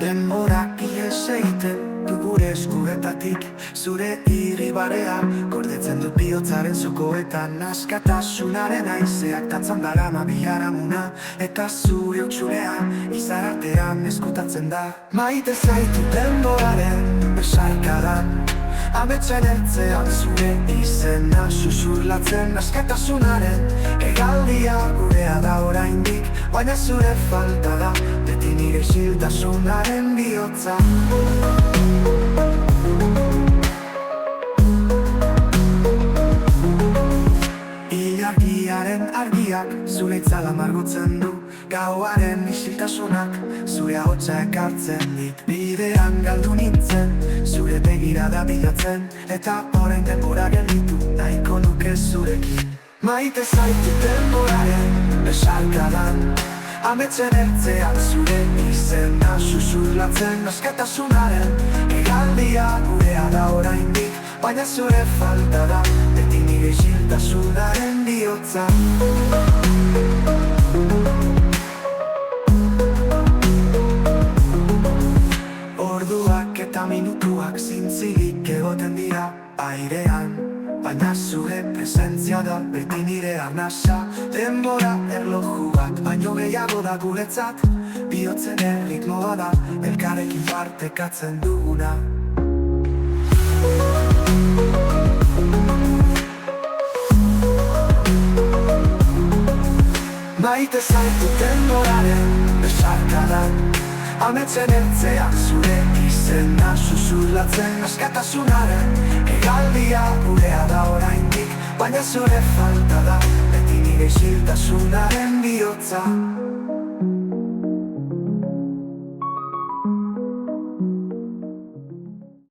Denborak ihes egiten du gure eskuetatik. Zure irribarea gordetzen dut bihotzaren zokoetan. Askatasunaren haizeak dantzan darama biharamuna, eta zure hutsulea izar artean eskutatzen da. Maite zaitu denboraren besarkadan, ametsen ertzean zure izena susurlatzen. Askatasunaren egaldia gurea da oraindik, baina zure falta da beti nire isiltasunaren bihotza. Ilargiaren argiak zure itzala margotzen du, gauaren isiltasunak zure ahotsa ekartzen dit. Bidean galdu nintzen, zure begirada bilatzen, eta orain denbora gelditu nahiko nuke zurekin. Maite zaitu denboraren besarkadan, ametsen ertzean zure izena susurlatzen. Askatasunaren egaldia gurea da oraindik, baina zure falta da beti nire isiltasunaren bihotza. Orduak eta minutuak zintzilik egoten dira airean, baina zure presentzia da beti nire arnasa. Denbora erloju bat baino gehiago da guretzat, bihotzen erritmoa da elkarrekin partekatzen duguna. Maite zaitu denboraren besarkadan, ametsen ertzean zure izena susurlatzen. Askatasunaren egaldia gurea da oraindik, baina zure falta da beti nire isiltasunaren bihotza.